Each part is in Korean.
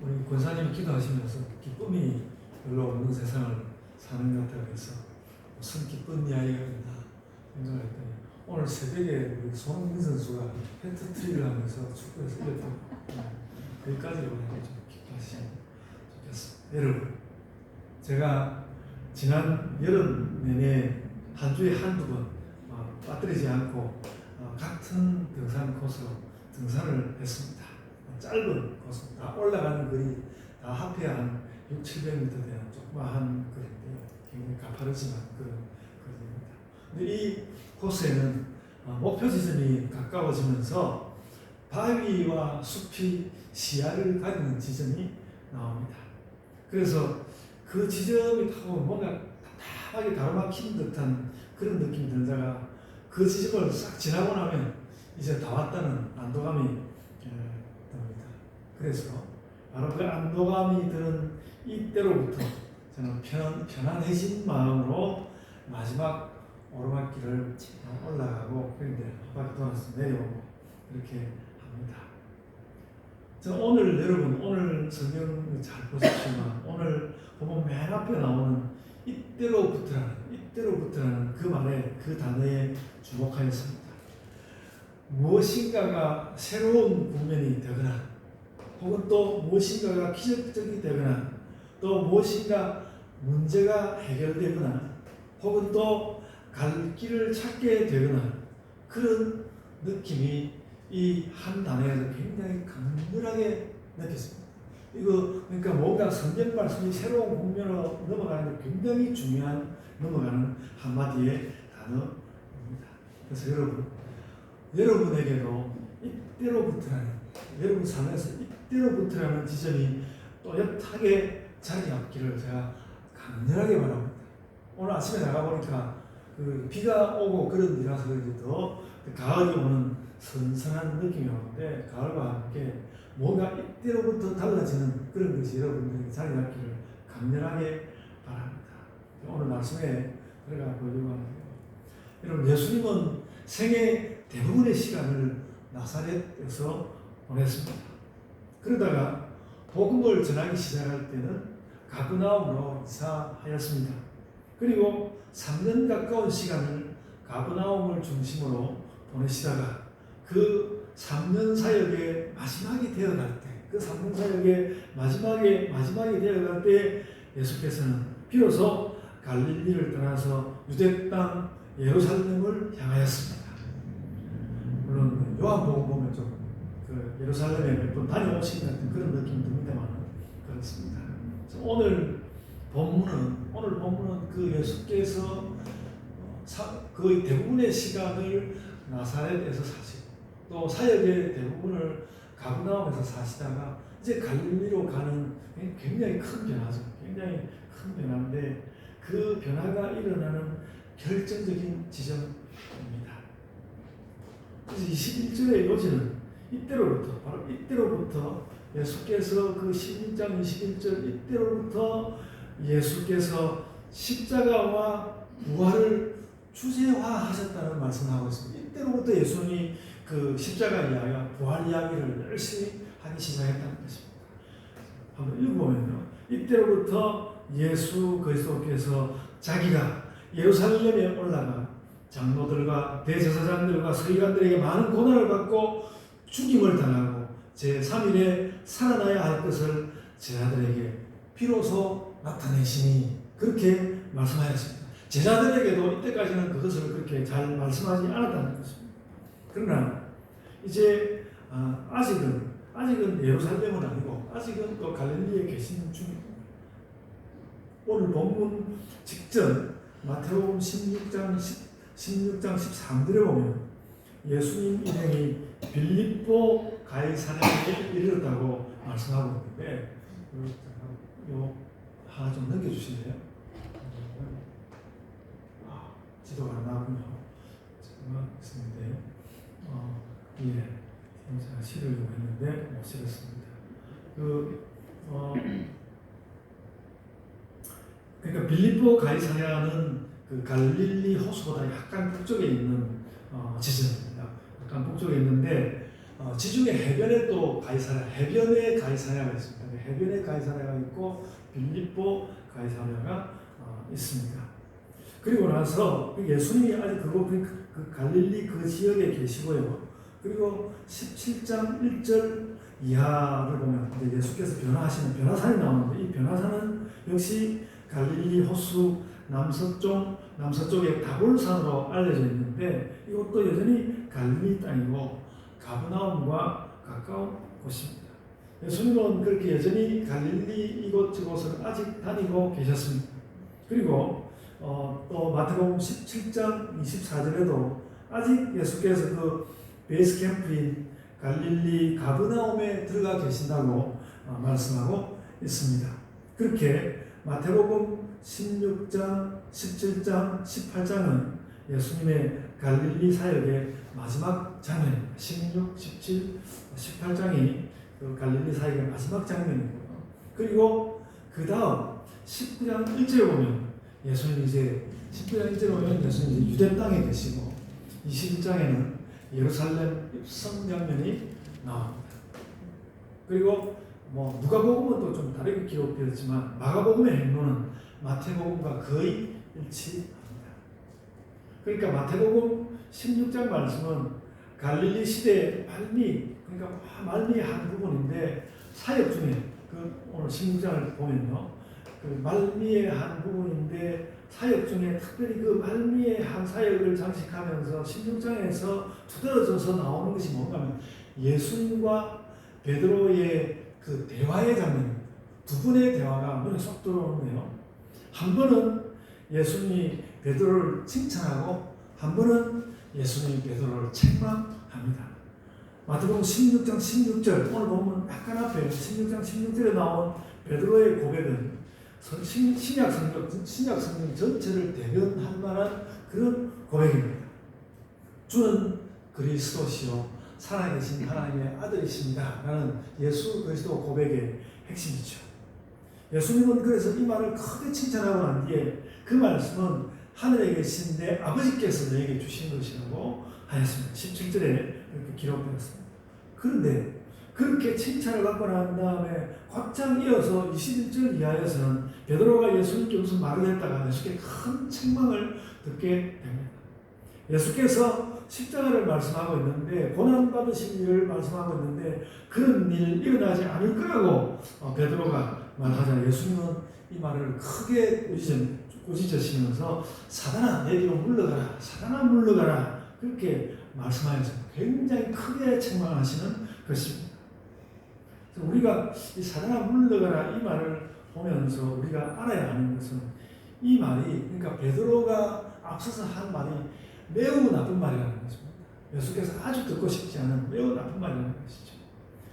우리 권사님이 기도하시면서 기쁨이 별로 없는 세상을 사는 것 같다고 해서 무슨 기쁜 이야기가 있나 생각을 했더니 오늘 새벽에 우리 손흥민 선수가 헤트트릭을 하면서 축구에서 이겼던 거기까지 오늘 좀 기뻐하시면 좋겠습니다. 여러분, 제가 지난 여름 내내 한 주에 한두 번 빠뜨리지 않고 같은 등산 코스로 등산을 했습니다. 짧은 코스, 다 올라가는 거리 다 합해야 한 600~700m 되는 조그마한 거리인데요. 굉장히 가파르지만 그런 거리입니다. 근데 이 코스에는 목표 지점이 가까워지면서 바위와 숲이 시야를 가리는 지점이 나옵니다. 그래서 그 지점이 타고 뭔가 답답하게 가로막힌 듯한 그런 느낌이 들다가 그 지점을 싹 지나고 나면 이제 다 왔다는 안도감이 듭니다. 그래서 바로 그 안도감이 드는 이때로부터 저는 편안해진 마음으로 마지막 오르막길을 올라가고 그런데 한 바퀴 돌아서 내려오고 이렇게 합니다. 저 오늘 여러분 오늘 성경 잘 보십시오만 오늘 보면 맨 앞에 나오는 이때로부터라는 그 말에 그 단어에 주목하였습니다. 무엇인가가 새로운 국면이 되거나 혹은 또 무엇인가가 기적적이 되거나 또 무엇인가 문제가 해결되거나 혹은 또 갈 길을 찾게 되거나 그런 느낌이 이 한 단어에서 굉장히 강렬하게 느꼈습니다. 이거 그러니까 뭔가 성경 말씀이 새로운 국면으로 넘어가는 게 굉장히 중요한 넘어가는 한마디의 단어입니다. 그래서 여러분에게도 이때로부터라는 여러분 삶에서 이때로부터라는 지점이 또렷하게 자리 잡기를 제가 강렬하게 바랍니다. 오늘 아침에 나가보니까 그 비가 오고 그런 일이라서 그런지 더 가을이 오는 선선한 느낌이 오는데 가을과 함께 뭔가 이때로부터 달라지는 그런 것이 여러분들에게 자리 잡기를 강렬하게 바랍니다. 오늘 말씀에 들어가 보려고 하는데요. 여러분 예수님은 생애 대부분의 시간을 나사렛에서 보냈습니다. 그러다가 복음을 전하기 시작할 때는 가버나움으로 이사하였습니다. 그리고 3년 가까운 시간을 가버나움을 중심으로 보내시다가 그 3년 사역의 마지막이 되어갈 때, 그 3년 사역의 마지막이 되어갈 때 예수께서는 비로소 갈릴리를 떠나서 유대 땅 예루살렘을 향하였습니다. 물론 요한복음 보면 좀 그 예루살렘에 몇 번 다녀오신 같은 그런 느낌이 듭니다만 그렇습니다. 오늘 본문은 그 예수께서 거의 대부분의 시간을 나사렛에서 사시고 또 사역의 대부분을 가버나움에서 사시다가 이제 갈릴리로 가는 굉장히 큰 변화죠. 굉장히 큰 변화인데 그 변화가 일어나는 결정적인 지점입니다. 그래서 21절의 요지는 바로 이때로부터 예수께서 그 16장 21절 이때로부터 예수께서 십자가와 부활을 주제화하셨다는 말씀을 하고 있습니다. 이때로부터 예수님이 그 십자가 이야기와 부활 이야기를 열심히 하기 시작했다는 것입니다. 한번 읽어보면요. 이때로부터 예수 그리스도께서 자기가 예루살렘에 올라가 장로들과 대제사장들과 서기관들에게 많은 고난을 받고 죽임을 당하고 제3일에 살아나야 할 것을 제자들에게 비로소 나타내시니 그렇게 말씀하였습니다. 제자들에게도 이때까지는 그것을 그렇게 잘 말씀하지 않았다는 것입니다. 그러나 이제 아직은 예루살렘은 아니고 아직은 또 갈릴리에 계신 중입니다. 오늘 본문 직전 마태복음 16장 13절에 보면 예수님 일행이 빌립보 가이사랴에 이르렀다고 말씀하고 있는데 요 하나 좀 넘겨주실래요? 지도가 안 나오군요. 잠깐만 있는데 제가 실으려고 했는데 못 실었습니다. 그러니까 빌립보 가이사랴는 그 갈릴리 호수보다 약간 북쪽에 있는 지점입니다. 약간 북쪽에 있는데 지중해 해변에 또 해변에 가이사랴가 있습니다. 해변에 가이사랴가 있고 빌립보 가이사랴가 있습니다. 그리고 나서 예수님이 아직 그 갈릴리 그 지역에 계시고요. 그리고 17장 1절 이하를 보면 예수께서 변화하시는 변화산이 나오는데 이 변화산은 역시 갈릴리 호수 남서쪽의 다볼산으로 알려져 있는데 이것도 여전히 갈릴리 땅이고 가버나움과 가까운 곳입니다. 예수님은 그렇게 여전히 갈릴리 이곳저곳을 아직 다니고 계셨습니다. 그리고 또 마태복음 17장 24절에도 아직 예수께서 그 베이스 캠프인 갈릴리 가버나움에 들어가 계신다고 말씀하고 있습니다. 그렇게 마태복음 16장, 17장, 18장은 예수님의 갈릴리 사역의 마지막 장면입니다. 16, 17, 18장이 그 갈릴리 사역의 마지막 장면이고요. 그리고 그 다음 19장 1절에 보면 예수님이 이제 19장 1절에 보면 예수님이 유대 땅에 계시고 21장에는 예루살렘 입성 장면이 나옵니다. 그리고 누가복음은 또 좀 다르게 기록되었지만 마가복음의 행로는 마태복음과 거의 일치합니다. 그러니까 마태복음 16장 말씀은 갈릴리 시대의 말미의 한 부분인데 사역 중에 오늘 16장을 보면요. 그 말미의 한 부분인데 사역 중에 특별히 그 말미의 한 사역을 장식하면서 16장에서 두드러져서 나오는 것이 뭔가 하면 예수님과 베드로의 그 대화의 장면입니다. 두 분의 대화가 눈에 쏙 들어오는데요. 한 번은 예수님이 베드로를 칭찬하고 한 번은 예수님이 베드로를 책망합니다. 마태복음 16장 16절 오늘 보면 약간 앞에 16장 16절에 나온 베드로의 고백은 신약 성경 전체를 대변할 만한 그런 고백입니다. 주는 그리스도시요 살아계신 하나님의 아들이십니다 라는 예수 그리스도 고백의 핵심이죠. 예수님은 그래서 이 말을 크게 칭찬하고 난 뒤에 그 말씀은 하늘에 계신 내 아버지께서 너에게 주신 것이라고 하였습니다. 17절에 이렇게 기록되었습니다. 그런데 그렇게 칭찬을 받고 난 다음에 확장 이어서 21절 이하에서는 베드로가 예수님께 무슨 말을 했다가 예수께 큰 책망을 듣게 됩니다. 예수께서 십자가를 말씀하고 있는데 고난받으신 일을 말씀하고 있는데 그런 일 일어나지 않을 거라고 베드로가 말하자 예수님은 이 말을 크게 꾸짖으시면서 사단아 내 뒤로 물러가라 사단아 물러가라 그렇게 말씀하여서 굉장히 크게 책망하시는 것입니다. 우리가 이 사단아 물러가라 이 말을 보면서 우리가 알아야 하는 것은 이 말이 그러니까 베드로가 앞서서 한 말이 매우 나쁜 말이라는 것입니다. 예수께서 아주 듣고 싶지 않은 매우 나쁜 말이라는 것이죠.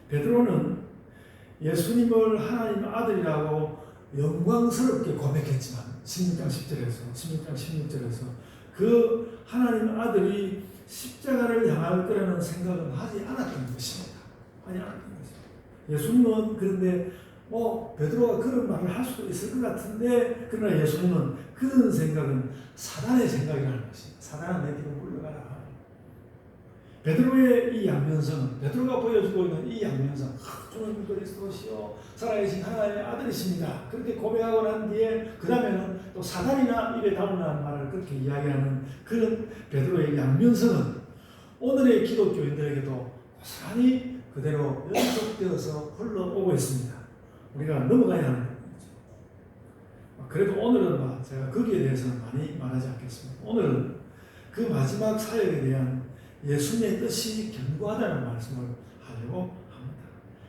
베드로는 예수님을 하나님 아들이라고 영광스럽게 고백했지만 16장 16절에서 그 하나님 아들이 십자가를 향할 거라는 생각은 하지 않았던 것입니다. 예수님은 그런데 베드로가 그런 말을 할 수도 있을 것 같은데 그러나 예수님은 그런 생각은 사단의 생각이라는 것입니다. 사단아 내 뒤로 물러가라. 베드로의 이 양면성, 베드로가 보여주고 있는 이 양면성, 주는 그리스도시요 살아계신 하나님의 아들이십니다. 그렇게 고백하고 난 뒤에 그 다음에는 또 사단이나 입에 담으라는 말을 그렇게 이야기하는 그런 베드로의 양면성은 오늘의 기독교인들에게도 고스란히 그대로 연속되어서 흘러오고 있습니다. 우리가 넘어가야 하는 거죠. 그래도 오늘은 제가 거기에 대해서는 많이 말하지 않겠습니다. 오늘은 그 마지막 사역에 대한 예수님의 뜻이 견고하다는 말씀을 하려고 합니다.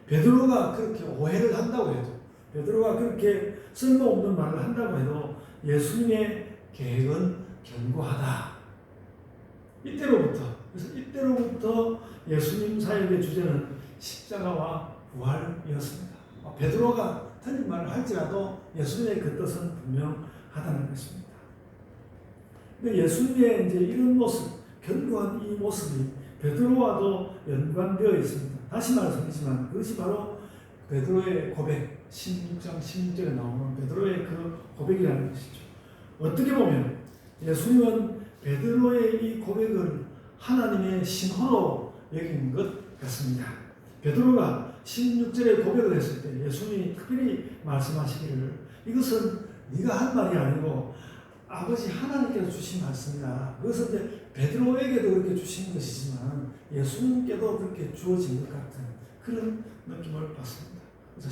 베드로가 그렇게 오해를 한다고 해도 베드로가 그렇게 쓸모없는 말을 한다고 해도 예수님의 계획은 견고하다. 이때로부터 예수님 사역의 주제는 십자가와 부활이었습니다. 베드로가 틀린 말을 할지라도 예수님의 그 뜻은 분명하다는 것입니다. 근데 예수님의 이제 이런 모습, 견고한 이 모습이 베드로와도 연관되어 있습니다. 다시 말씀드리지만 그것이 바로 베드로의 고백, 16장 16절에 나오는 베드로의 그 고백이라는 것이죠. 어떻게 보면 예수님은 베드로의 이 고백을 하나님의 신호로 여긴 것 같습니다. 베드로가 16절에 고백을 했을 때 예수님이 특별히 말씀하시기를 이것은 네가 한 말이 아니고 아버지 하나님께서 주신 말씀이다. 그것은 이제 베드로에게도 그렇게 주신 것이지만 예수님께도 그렇게 주어진 것 같은 그런 느낌을 받습니다. 그래서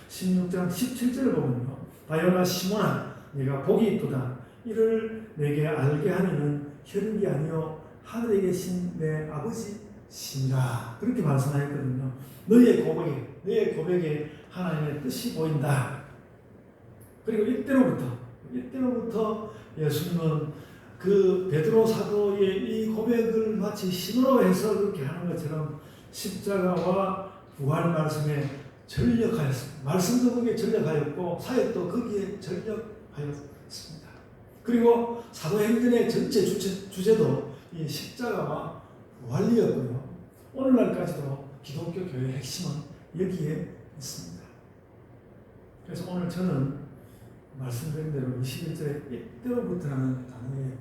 16장 17절을 보면요. 바요나 시몬아 네가 복이 있도다. 이를 내게 알게 하니는 혈육이 아니요 하늘에 계신 내 아버지시니라. 그렇게 말씀하였거든요. 너의 고백에 하나님의 뜻이 보인다. 그리고 이때로부터 예수님은 그 베드로 사도의 이 고백을 마치 신호로 해서 그렇게 하는 것처럼 십자가와 부활 말씀에 전력하였습니다. 말씀도 거기에 전력하였고 사역도 거기에 전력하였습니다. 그리고 사도행전의 전체 주제도 이 십자가와 부활이었고요. 오늘날까지도 기독교 교회의 핵심은 여기에 있습니다. 그래서 오늘 저는 말씀드린 대로 21절에 이때로부터라는 단어에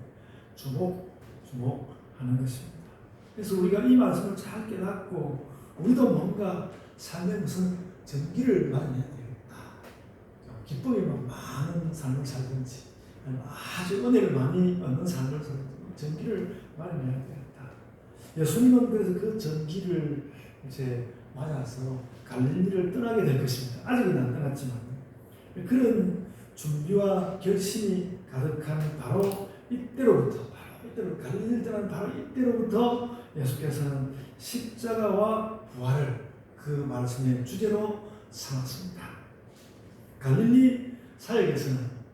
주목하는 것입니다. 그래서 우리가 이 말씀을 잘 깨닫고 우리도 뭔가 삶에 무슨 전기를 마련해야 되겠다. 기쁨이 많은 삶을 살든지 아주 은혜를 많이 얻는 삶을 살든지 전기를 마련해야 되겠다. 예수님은 그래서 그 전기를 이제 맞아서 갈릴리를 떠나게 될 것입니다. 아직은 안 떠났지만 그런 준비와 결심이 가득한 바로 이때로부터 갈릴리를 떠난 바로 이때로부터 예수께서는 십자가와 부활을 그 말씀의 주제로 삼았습니다. 갈릴리 사역에서는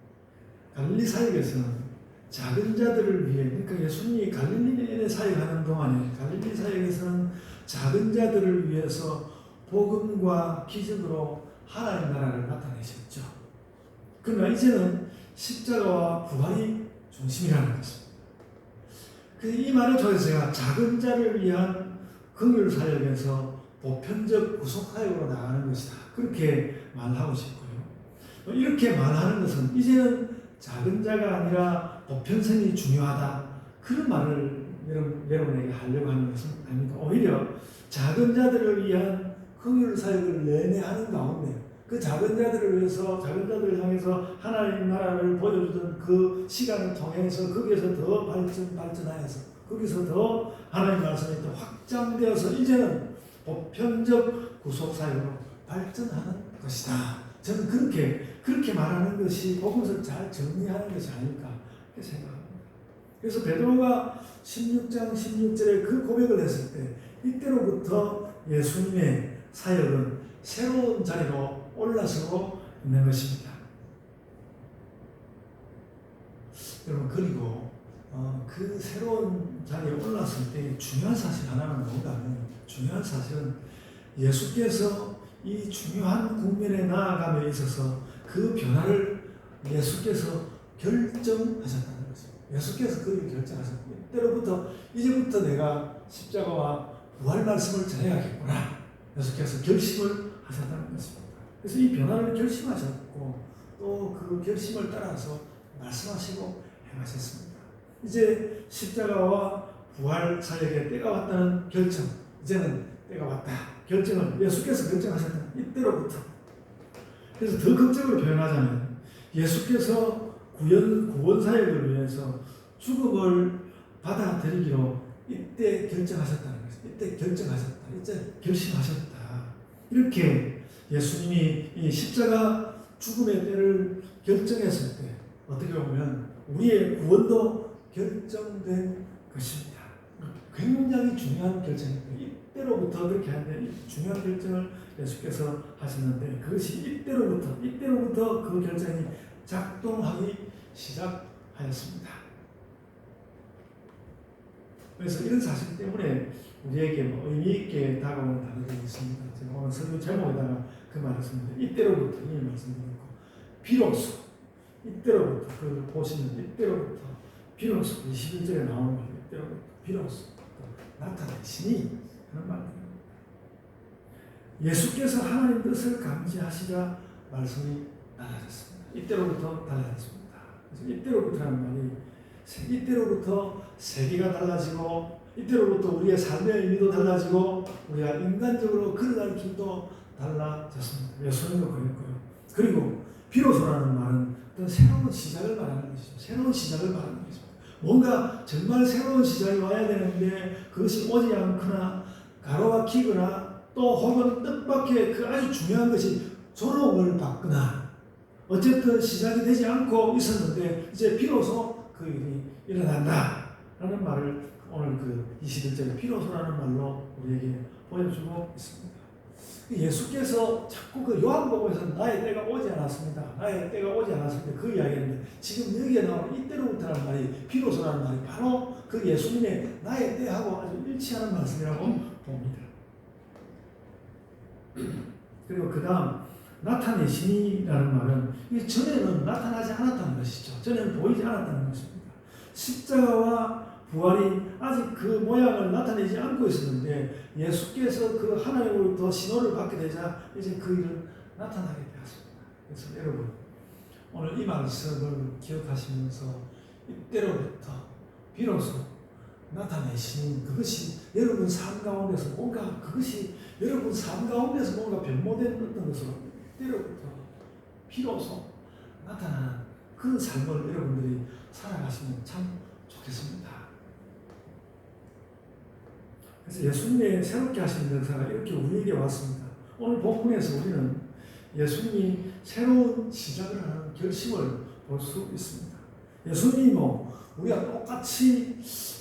작은 자들을 위해, 그러니까 예수님이 갈릴리에 사역하는 동안에 갈릴리 사역에서는 작은 자들을 위해서 복음과 기적으로 하나님 나라를 나타내셨죠. 그러나 이제는 십자가와 부활이 중심이라는 것입니다. 이 말을 통해서 제가 작은 자를 위한 긍휼 사역에서 보편적 구속 사역으로 나가는 것이다. 그렇게 말하고 싶고요. 이렇게 말하는 것은 이제는 작은 자가 아니라 보편성이 중요하다. 그런 말을 여러분에게 하려고 하는 것은 아닙니다. 오히려 작은 자들을 위한 긍휼 사역을 내내 하는 가운데 그 작은 자들을 위해서 작은 자들을 향해서 하나님 나라를 보여주던 그 시간을 통해서 거기에서 더 발전하여서 거기서 더 하나님 말씀이 더 확장되어서 이제는 보편적 구속 사역으로 발전하는 것이다. 저는 그렇게 말하는 것이 복음을 잘 정리하는 것이 아닐까 이렇게 생각합니다. 그래서 베드로가 16장 16절에 그 고백을 했을 때 이때로부터 예수님의 사역은 새로운 자리로 올라서고 있는 것입니다. 여러분 그리고 그 새로운 자리에 올랐을 때 중요한 사실 하나는 뭔가는 중요한 사실은 예수께서 이 중요한 국면에 나아감에 있어서 그 변화를 예수께서 결정하셨다는 것입니다. 예수께서 그를 결정하셨고 이제부터 내가 십자가와 부활 말씀을 전해야겠구나. 예수께서 결심을 하셨다는 것입니다. 그래서 이 변화를 결심하셨고 또 그 결심을 따라서 말씀하시고 행하셨습니다. 이제 십자가와 부활 사역의 때가 왔다는 결정, 이제는 때가 왔다. 결정을 예수께서 결정하셨다. 이때로부터. 그래서 더 극적으로 표현하자면 예수께서 구원 사역을 위해서 죽음을 받아들이기로 이때 결정하셨다는 것입니다. 이때 결정하셨다. 이때 결심하셨다. 이렇게 예수님이 이 십자가 죽음의 때를 결정했을 때 어떻게 보면 우리의 구원도 결정된 것입니다. 굉장히 중요한 결정입니다. 이때로부터 그렇게 하는데 중요한 결정을 예수께서 하셨는데 그것이 이때로부터 그 결정이 작동하기 시작하였습니다. 그래서 이런 사실 때문에 우리에게 의미 있게 다가오는 단어들이 있습니다. 제가 오늘 설교 제목에다가 그 말을 했습니다. 이때로부터 이 말씀드렸고 비로소 이때로부터 그걸 보시면 이때로부터 비로소 21절에 나오는 말 이때로부터 비로소 나타나시니 하는 말입니다. 예수께서 하나님 뜻을 감지하시자 말씀이 달라졌습니다. 이때로부터 달라졌습니다. 그래서 이때로부터라는 말이 이때로부터 세계가 달라지고 이때로부터 우리의 삶의 의미도 달라지고 우리가 인간적으로 걸어갈 길도 달라졌습니다. 예수님도 그랬고요. 그리고 비로소라는 말은 어떤 새로운 시작을 말하는 것이죠. 새로운 시작을 말하는 것이죠. 뭔가 정말 새로운 시작이 와야 되는데 그것이 오지 않거나 가로막히거나 또 혹은 뜻밖의 그 아주 중요한 것이 졸업을 받거나 어쨌든 시작이 되지 않고 있었는데 이제 비로소 그 일이 일어난다 라는 말을 오늘 그 21절에 비로소라는 말로 우리에게 보여주고 있습니다. 예수께서 자꾸 그 요한복음에서 나의 때가 오지 않았습니다. 나의 때가 오지 않았습니다. 그 이야기인데 지금 여기에 나오는 이때로부터라는 말이 비로소라는 말이 바로 그 예수님의 나의 때하고 아주 일치하는 말씀이라고 봅니다. 그리고 그 다음 나타내시니라는 말은 이게 전에는 나타나지 않았다는 것이죠. 전에는 보이지 않았다는 것입니다. 십자가와 부활이 아직 그 모양을 나타내지 않고 있었는데 예수께서 그 하나님으로부터 신호를 받게 되자 이제 그 일은 나타나게 되었습니다. 그래서 여러분 오늘 이 말씀을 기억하시면서 이때로부터 비로소 나타내신 그것이 여러분 삶 가운데서 뭔가 그것이 여러분 삶 가운데서 뭔가 변모된 어떤 것으로 이때로부터 비로소 나타나는 그런 삶을 여러분들이 살아가시면 참 좋겠습니다. 그래서 예수님의 새롭게 하신 역사가 이렇게 우리에게 왔습니다. 오늘 본문에서 우리는 예수님이 새로운 시작을 하는 결심을 볼 수 있습니다. 예수님이 우리가 똑같이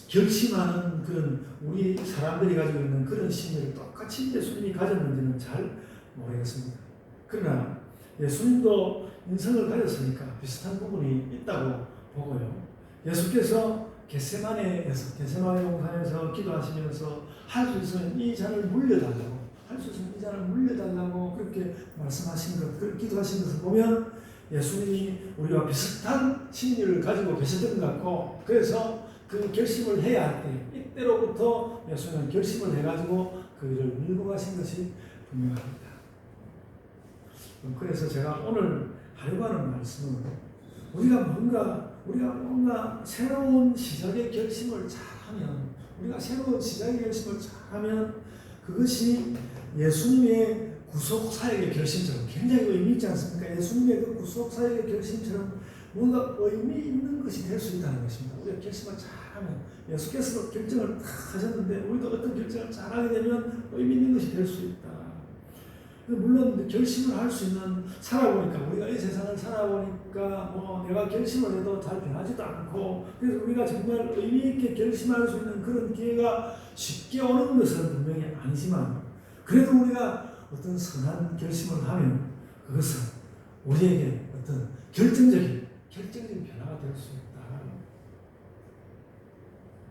결심하는 그런 우리 사람들이 가지고 있는 그런 심리를 똑같이 예수님이 가졌는지는 잘 모르겠습니다. 그러나 예수님도 인성을 가졌으니까 비슷한 부분이 있다고 보고요. 예수께서 겟세마네 동산에서 기도하시면서 할 수 있으면 이 잔을 물려달라고 그렇게 말씀하신 것, 그렇게 기도하신 것을 보면 예수님이 우리와 비슷한 심리를 가지고 계셨던 것 같고 그래서 그 결심을 해야 할 때 이때로부터 예수님은 결심을 해가지고 그 일을 밀고 가신 것이 분명합니다. 그래서 제가 오늘 하려고 하는 말씀은 우리가 뭔가 새로운 시작의 결심을 잘하면 그것이 예수님의 구속사역의 결심처럼 굉장히 의미 있지 않습니까? 예수님의 그 구속사역의 결심처럼 뭔가 의미 있는 것이 될 수 있다는 것입니다. 우리가 결심을 잘하면 예수께서도 결정을 다 하셨는데 우리도 어떤 결정을 잘하게 되면 의미 있는 것이 될 수 있다. 물론 결심을 할 수 있는 우리가 이 세상을 살아보니까 내가 결심을 해도 잘 변하지도 않고 그래서 우리가 정말 의미 있게 결심할 수 있는 그런 기회가 쉽게 오는 것은 분명히 아니지만 그래도 우리가 어떤 선한 결심을 하면 그것은 우리에게 어떤 결정적인 변화가 될 수 있다.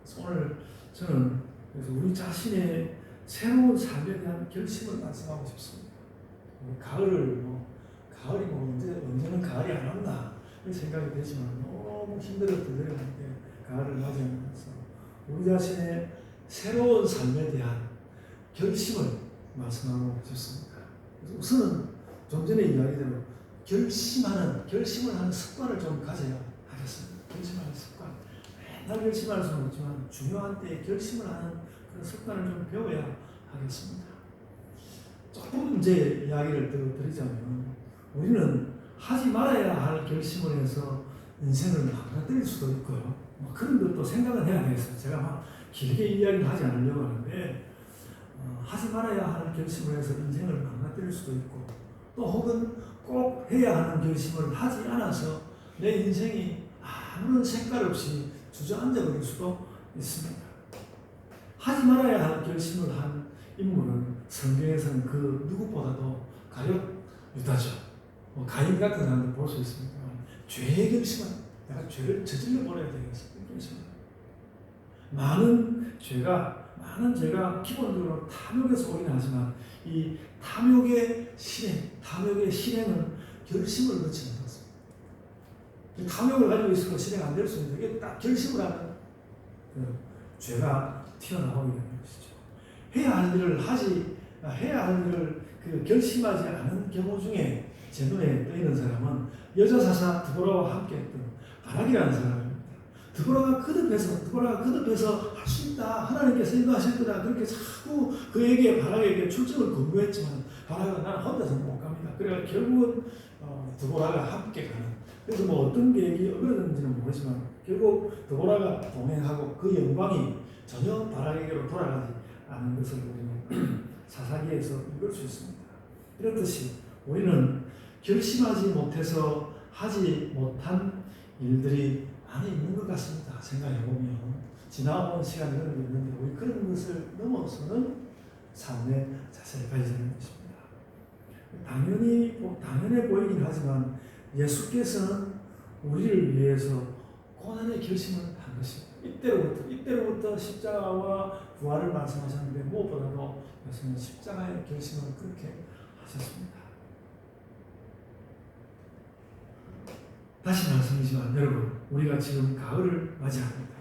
그래서 오늘 저는 그래서 우리 자신의 새로운 삶에 대한 결심을 말씀하고 싶습니다. 가을이 언제는 가을이 안 온다 이런 생각이 되지만 너무 힘들었던 여름인데 가을을 맞이하면서 우리 자신의 새로운 삶에 대한 결심을 말씀하고 싶습니다. 그래서 우선은 좀 전에 이야기대로 결심을 하는 습관을 좀 가져야 하겠습니다. 결심하는 습관. 맨날 결심할 수는 없지만 중요한 때에 결심을 하는 그런 습관을 좀 배워야 하겠습니다. 조금 이제 이야기를 드리자면 우리는 하지 말아야 할 결심을 해서 인생을 망가뜨릴 수도 있고요. 그런 것도 생각을 해야 되겠어요. 제가 길게 이야기를 하지 않으려고 하는데 하지 말아야 할 결심을 해서 인생을 망가뜨릴 수도 있고 또 혹은 꼭 해야 하는 결심을 하지 않아서 내 인생이 아무런 색깔 없이 주저앉아 버릴 수도 있습니다. 하지 말아야 할 결심을 한 인물은 성경에서는 그 누구보다도 가룟 유다죠. 가인 같은 사람을 볼 수 있습니다. 죄의 결심은 내가 죄를 저질러 버려야 되겠습니다. 많은 죄가 기본적으로 탐욕에서 오긴 하지만 이 탐욕의 실행은 결심을 거치는 것입니다. 탐욕을 가지고 있어도 실행 안 될 수 있는데 이게 딱 결심을 하면 죄가 튀어나오게 되는 것이죠. 해야 할 일을 결심하지 않은 경우 중에 제 눈에 떠있는 사람은 여자사사 드보라와 함께 했던 바락이라는 사람입니다. 드보라가 거듭해서 할 수 있다. 하나님께서 인도하실 거다. 그렇게 자꾸 그에게 바락에게 출정을 권고했지만 바락은 나는 혼자서 못 갑니다. 그래서 결국은 드보라가 함께 가는. 그래서 뭐 어떤 계획이 어그러졌는지는 모르지만 결국 드보라가 동행하고 그 영광이 전혀 바락에게로 돌아가지 않은 것을 우리는 사사기에서 읽을 수 있습니다. 이렇듯이 우리는 결심하지 못해서 하지 못한 일들이 많이 있는 것 같습니다. 생각해보면 지나온 시간이 있는데 우리 그런 것을 넘어서는 삶의 자세를 가지는 것입니다. 당연해 보이긴 하지만 예수께서는 우리를 위해서 고난의 결심을 한 것입니다. 이때로부터 십자가와 부활을 말씀하셨는데 무엇보다도 예수는 십자가의 결심을 그렇게 하셨습니다. 다시 말씀이지만 여러분, 우리가 지금 가을을 맞이합니다.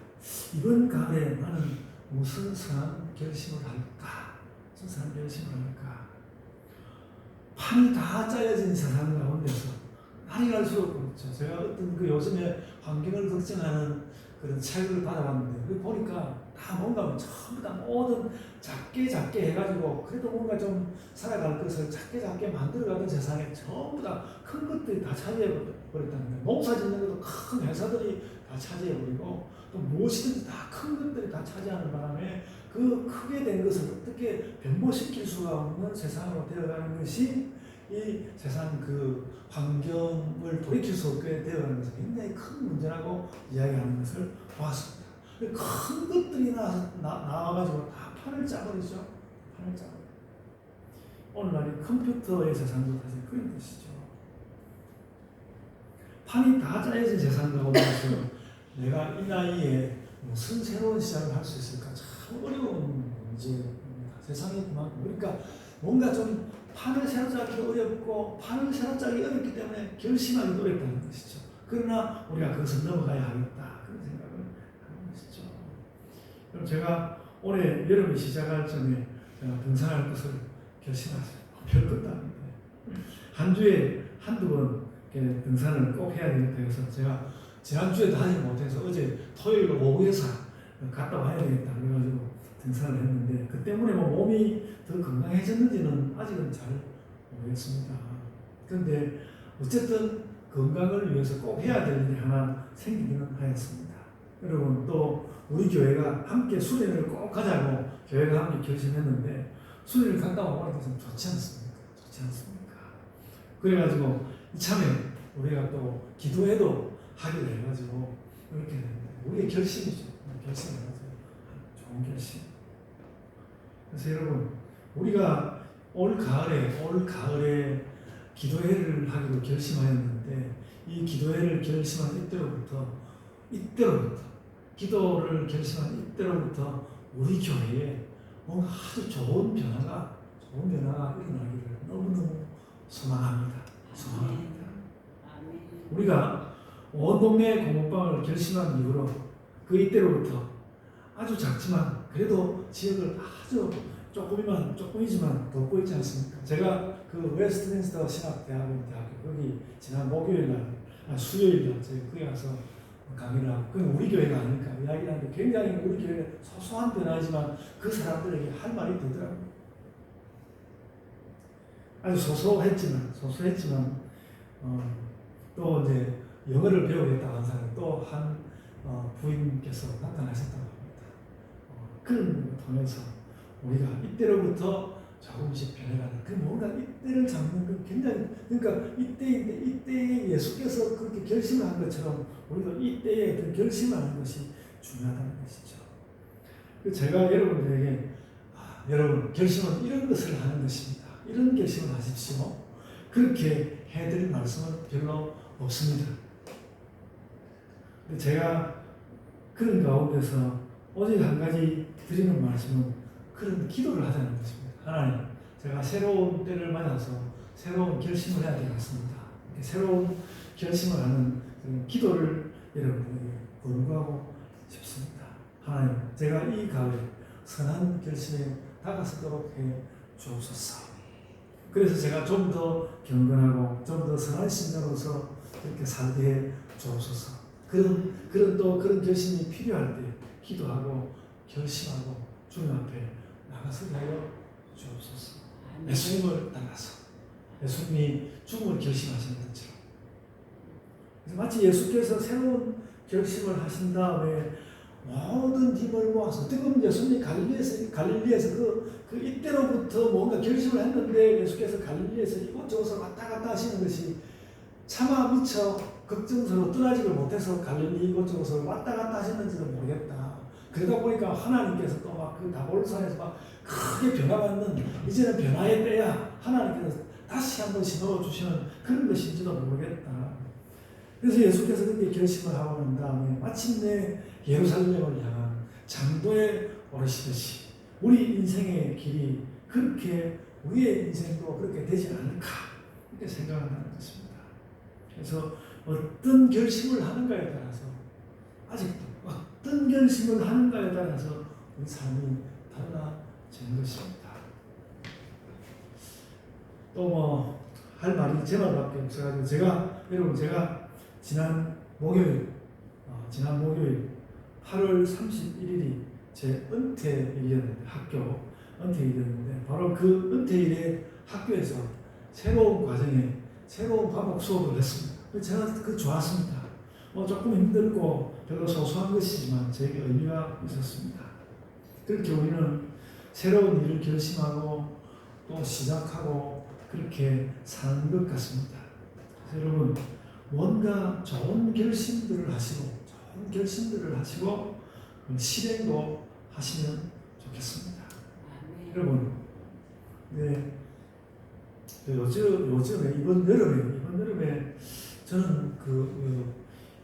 이번 가을에 나는 무슨 선한 결심을 할까? 판이 다 짜여진 세상 가운데서 날이 갈수록 그렇죠. 제가 어떤 요즘에 환경을 걱정하는 그런 책을 받아봤는데 그 보니까 다 뭔가 전부 다 모든 작게 해가지고 그래도 뭔가 좀 살아갈 것을 작게 만들어가던 세상에 전부 다 큰 것들이 다 차지해버렸다는 거예요. 농사 짓는 것도 큰 회사들이 다 차지해버리고 또 무엇이든지 다 큰 것들이 다 차지하는 바람에 그 크게 된 것을 어떻게 변모시킬 수가 없는 세상으로 되어가는 것이 이 세상 그 환경을 돌이킬 수 없게 되어가는 것은 굉장히 큰 문제라고 이야기하는 것을 보았습니다. 큰 것들이 나와가지고 다 판을 짜버리죠. 오늘날 이 컴퓨터의 세상도 사실 그런 것이죠. 판이 다 짜여진 세상 가운데서 내가 이 나이에 무슨 새로운 시작을 할 수 있을까 참 어려운 문제입니다. 세상이 그만큼 그러니까 뭔가 좀 판을 새로 짜기 어렵고 판을 새로 짜기 어렵기 때문에 결심하기 어렵다는 것이죠. 그러나 우리가 그것을 넘어가야 하겠다 그런 생각을 하는 것이죠. 그럼 제가 올해 여름이 시작할 전에 제가 등산할 것을 결심하죠. 별것도 아닌데 한 주에 한두 번 등산을 꼭 해야 되겠다 해서 제가 지난주에 다니지 못해서 어제 토요일 오후에서 갔다 와야 되겠다 그래가지고 등산을 했는데 그 때문에 뭐 몸이 더 건강해졌는지는 아직은 잘 모르겠습니다. 그런데 어쨌든 건강을 위해서 꼭 해야 될 일이 하나 생기기는 하였습니다. 여러분 또 우리 교회가 함께 수련회를 꼭 가자고 교회가 함께 결심했는데 수련회를 갔다 오니까 좀 좋지 않습니까? 그래가지고 이참에 우리가 또 기도회도 하기로 해가지고 이렇게 됐는데 우리의 결심이죠. 결심해가지고 좋은 결심. 그래서 여러분 우리가 올 가을에 기도회를 하기로 결심하였는데 이 기도회를 결심한 이때로부터 기도를 결심한 이때로부터 우리 교회에 뭔가 아주 좋은 변화가 일어나기를 너무너무 소망합니다. 우리가 온 동네 공업방을 결심한 이후로 그 이때로부터 아주 작지만 그래도 지역을 아주 조금이지만 돕고 있지 않습니까? 제가 그 웨스트민스터 신학대학원 거기 지난 수요일날 제가 거기 가서 강의를 하고 그건 우리 교회가 아니니까 이야기를 하는데 굉장히 우리 교회는 소소한 변화이지만 그 사람들에게 할 말이 되더라고요. 아주 소소했지만 또 이제 영어를 배우겠다고 한 사람이 또 한 부인께서 나타나셨다고 합니다. 그런 걸 통해서 우리가 이때로부터 조금씩 변해가는 그 뭔가 이때를 잡는 건 굉장히 그러니까 이때에 예수께서 그렇게 결심을 한 것처럼 우리도 이때에 그 결심을 하는 것이 중요하다는 것이죠. 제가 여러분들에게 여러분 결심은 이런 것을 하는 것입니다. 이런 결심을 하십시오. 그렇게 해드릴 말씀은 별로 없습니다. 제가 그런 가운데서 오직 한 가지 드리는 말씀은 그런 기도를 하자는 것입니다. 하나님, 제가 새로운 때를 맞아서 새로운 결심을 해야 되겠습니다. 새로운 결심을 하는 기도를 여러분에게 권고하고 싶습니다. 하나님, 제가 이 가을에 선한 결심에 다가서도록 해 주옵소서. 그래서 제가 좀 더 경건하고 좀 더 선한 신자로서 이렇게 살게 해 주옵소서. 그런 결심이 필요할 때 기도하고 결심하고 주님 앞에 나가서 하여 주옵소서. 예수님을 따라서 예수님이 죽음을 결심하신 것처럼. 그래서 마치 예수께서 새로운 결심을 하신 다음에 모든 힘을 모아서 뜨거운 예수님이 갈릴리에서 그 이때로부터 뭔가 결심을 했는데 예수께서 갈릴리에서 이곳저곳을 왔다 갔다 하시는 것이 차마 미처 걱정스러워 떠나지를 못해서 갈릴리 이곳저곳을 왔다 갔다 하셨는지도 모르겠다. 그러다 보니까 하나님께서 또 막 그 다볼산에서 막 크게 변화받는 이제는 변화의 때야. 하나님께서 다시 한번 신호를 주시는 그런 것인지도 모르겠다. 그래서 예수께서 그렇게 결심을 하고 난 다음에 마침내 예루살렘을 향한 장도에 오르시듯이 우리 인생의 길이 그렇게 우리의 인생도 그렇게 되지 않을까 이렇게 생각한다는 것입니다. 그래서 어떤 결심을 하는가에 따라서 아직도 어떤 결심을 하는가에 따라서 우리 삶이 달라지는 것입니다. 또 뭐 할 말이 제 말밖에 없어가지고 제가 지난 목요일 8월 31일이 제 은퇴일이었는데 학교 은퇴일이었는데 바로 그 은퇴일에 학교에서 새로운 과정에 새로운 과목 수업을 했습니다. 제가 좋았습니다. 조금 힘들고 별로 소소한 것이지만 저에게 의미가 있었습니다. 그렇게 우리는 새로운 일을 결심하고 또 시작하고 그렇게 사는 것 같습니다. 여러분 뭔가 좋은 결심들을 하시고 실행도 하시면 좋겠습니다. 여러분, 네, 요즘에 이번 여름에 저는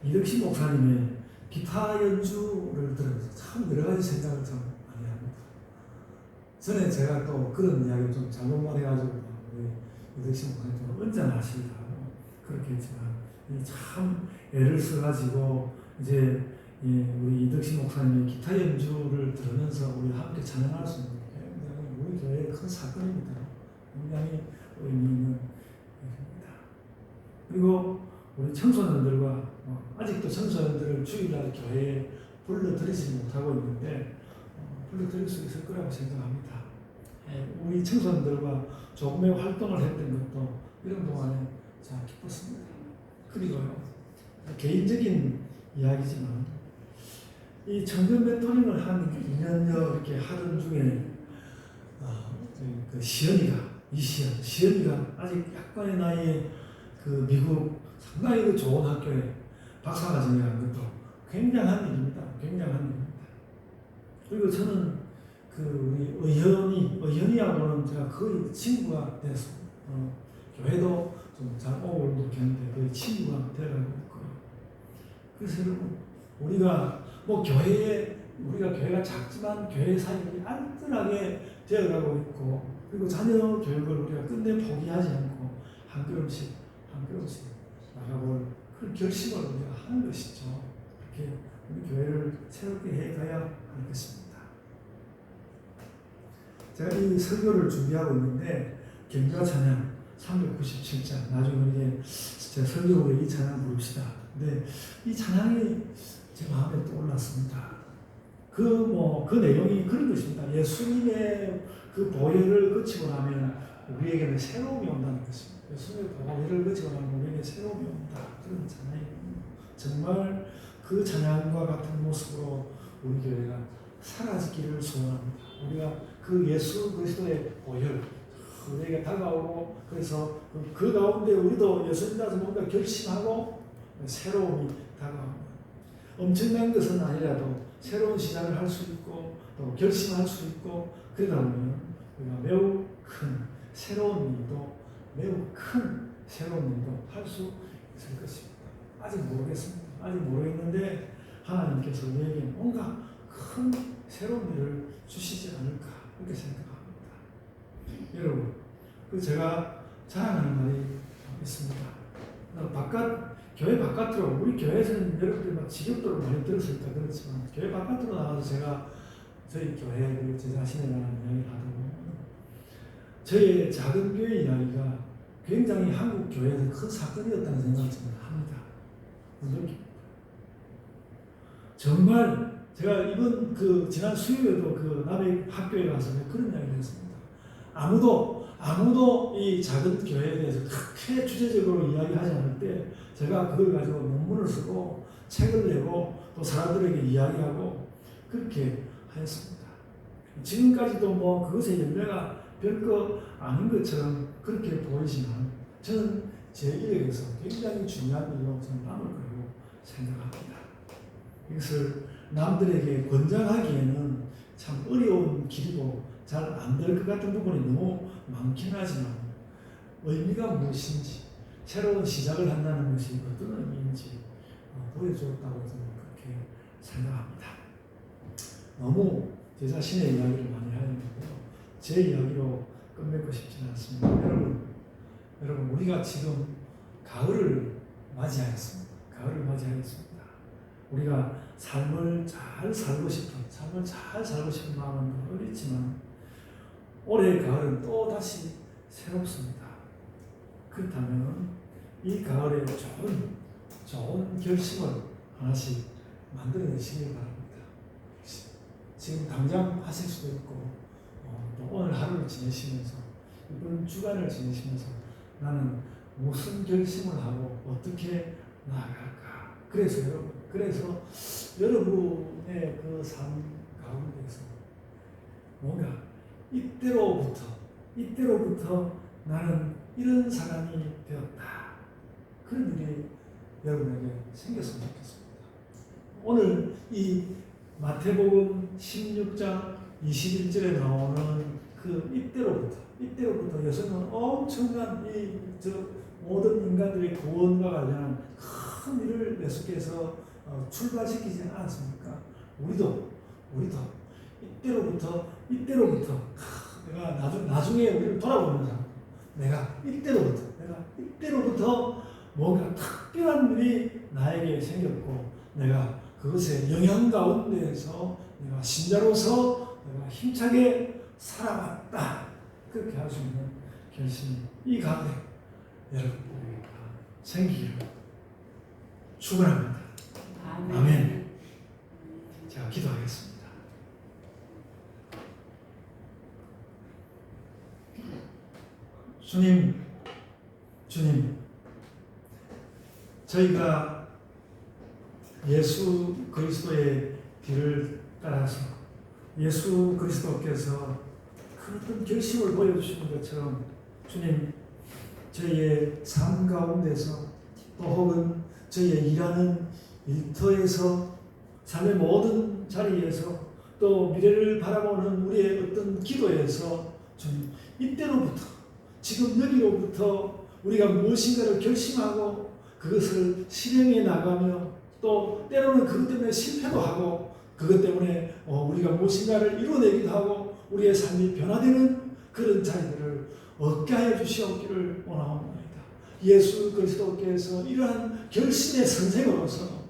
이덕신 목사님의 기타 연주를 들으면서 참 여러 가지 생각을 좀 많이 합니다. 전에 제가 또 그런 이야기를 좀 잘못 말해가지고 이덕신 목사님 좀 언짢아하시더라고요. 그렇게 했지만 참 애를 써가지고 이제 우리 이덕신 목사님의 기타 연주를 들으면서 우리 함께 찬양할 수 있는 게 우리 교회의 큰 사건입니다. 굉장히 의미 있는 일입니다. 그리고 우리 청소년들과 아직도 청소년들을 주일날 교회에 불러들이지 못하고 있는데 불러들일 수 있을 거라고 생각합니다. 우리 청소년들과 조금의 활동을 했던 것도 이런 동안에 참 기뻤습니다. 그리고요, 개인적인 이야기지만 이 청년 멘토링을 한 2년여 이렇게 하던 중에 시연이가 아직 약간의 나이에 미국 상당히 좋은 학교에 박사과정에 간 것도 굉장한 일입니다. 그리고 저는 우리 의현이하고는 제가 거의 친구가 돼서 교회도 좀 잘 오고 이렇게 거의 친구가 되어가고 있고요. 그래서 여러분 우리가 교회가 작지만 교회 사역이 안뜰하게 되어가고 있고 그리고 자녀 교육을 우리가 끝내 포기하지 않고 한 걸음씩 나가볼 그런 결심을 우리가 하는 것이죠. 그렇게 우리 교회를 새롭게 해가야 하는 것입니다. 제가 이 설교를 준비하고 있는데 경가 찬양 397장 나중에 우리 제가 설교로 이 찬양 부릅시다. 근데 이 찬양이 제 마음에 떠올랐습니다. 그 내용이 그런 것입니다. 예수님의 그 보혈을 거치고 나면 우리에게는 새로움이 온다는 것입니다. 예수님의 보혈을 거치고 나면 우리에게 새로움이 온다. 그런 찬양이군요. 정말 그 찬양과 같은 모습으로 우리 교회가 사라지기를 소원합니다. 우리가 그 예수 그리스도의 보혈 우리에게 다가오고 그래서 그 가운데 우리도 예수님께서 뭔가 결심하고 새로움이 다가옵니다. 엄청난 것은 아니라도 새로운 시작을 할 수 있고 또 결심할 수 있고 그러다 보면 우리가 매우 큰 새로운 일도 할 수 있을 것입니다. 아직 모르겠는데 하나님께서 우리에게 뭔가 큰 새로운 일을 주시지 않을까 그렇게 생각합니다. 여러분, 제가 자랑하는 말이 있습니다. 교회 바깥으로 우리 교회에서는 여러분들이 막 지겹도록 많이 들었으니까 그렇지만 교회 바깥으로 나가서 제가 저희 교회 제 자신에 대한 이야기를 하다 보면 저희 작은 교회 이야기가 굉장히 한국 교회에서 큰 사건이었다는 생각을 합니다. 정말 제가 이번 지난 수요일에도 남의 학교에 가서 그런 이야기를 했습니다. 아무도 이 작은 교회에 대해서 크게 주제적으로 이야기하지 않을 때 제가 그걸 가지고 논문을 쓰고 책을 내고 또 사람들에게 이야기하고 그렇게 하였습니다. 지금까지도 그것의 열매가 별거 아닌 것처럼 그렇게 보이지만 저는 제 인생에서 굉장히 중요한 일로 저는 남을 거라고 생각합니다. 이것을 남들에게 권장하기에는 참 어려운 길이고 잘 안 될 것 같은 부분이 너무 많긴 하지만 의미가 무엇인지 새로운 시작을 한다는 것이 어떤 의미인지 보여주었다고 저는 그렇게 생각합니다. 너무 제 자신의 이야기를 많이 하였는데요. 제 이야기로 끝맺고 싶지는 않습니다. 여러분 우리가 지금 가을을 맞이하였습니다. 우리가 삶을 잘 살고 싶은 마음은 어렵지만 올해의 가을은 또 다시 새롭습니다. 그렇다면 이 가을에 좋은 결심을 하나씩 만들어내시길 바랍니다. 지금 당장 하실 수도 있고 또 오늘 하루를 지내시면서 이번 주간을 지내시면서 나는 무슨 결심을 하고 어떻게 나아갈까. 그래서 여러분의 그 삶 가운데서 뭔가 이때로부터 나는 이런 사람이 되었다. 그런 일이 여러분에게 생겼으면 좋겠습니다. 오늘 이 마태복음 16장 21절에 나오는 이때로부터 여성은 엄청난 모든 인간들의 구원과 관련한 큰 일을 계속해서 출발시키지 않았습니까? 우리도 이때로부터 내가 나중에 우리를 돌아보면서 내가 이때로부터 뭔가 특별한 일이 나에게 생겼고 내가 그것의 영향 가운데에서 내가 신자로서 내가 힘차게 살아왔다. 그렇게 할 수 있는 결심이 이 가운데 여러분들에게 생기기를 축원합니다. 아멘. 자, 기도하겠습니다. 주님, 저희가 예수 그리스도의 길을 따라서 예수 그리스도께서 그 어떤 결심을 보여주시는 것처럼 주님, 저희의 삶 가운데서 또 혹은 저희의 일하는 일터에서 삶의 모든 자리에서 또 미래를 바라보는 우리의 어떤 기도에서 주님, 이때로부터 지금 여기로부터 우리가 무엇인가를 결심하고 그것을 실행해 나가며 또 때로는 그것 때문에 실패도 하고 그것 때문에 우리가 무엇인가를 이뤄내기도 하고 우리의 삶이 변화되는 그런 자리들을 얻게 하여 주시옵기를 원하옵나이다. 예수 그리스도께서 이러한 결심의 선생으로서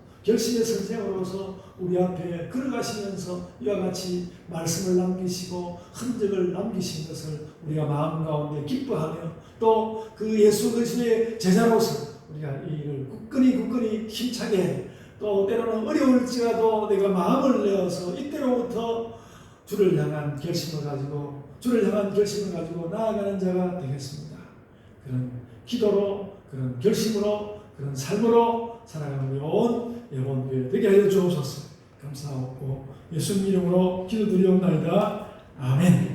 우리 앞에 걸어가시면서 이와 같이 말씀을 남기시고 흔적을 남기신 것을 우리가 마음 가운데 기뻐하며 또 그 예수 그리스도의 제자로서 우리가 이 일을 굳건히 힘차게 또 때로는 어려울지라도 내가 마음을 내어서 이때로부터 주를 향한 결심을 가지고 나아가는 자가 되겠습니다. 그런 기도로 그런 결심으로 그런 삶으로 살아가는 우리 온 여러분들 되게 하여 주옵소서. 감사하고 예수님 이름으로 기도드리옵나이다. 아멘.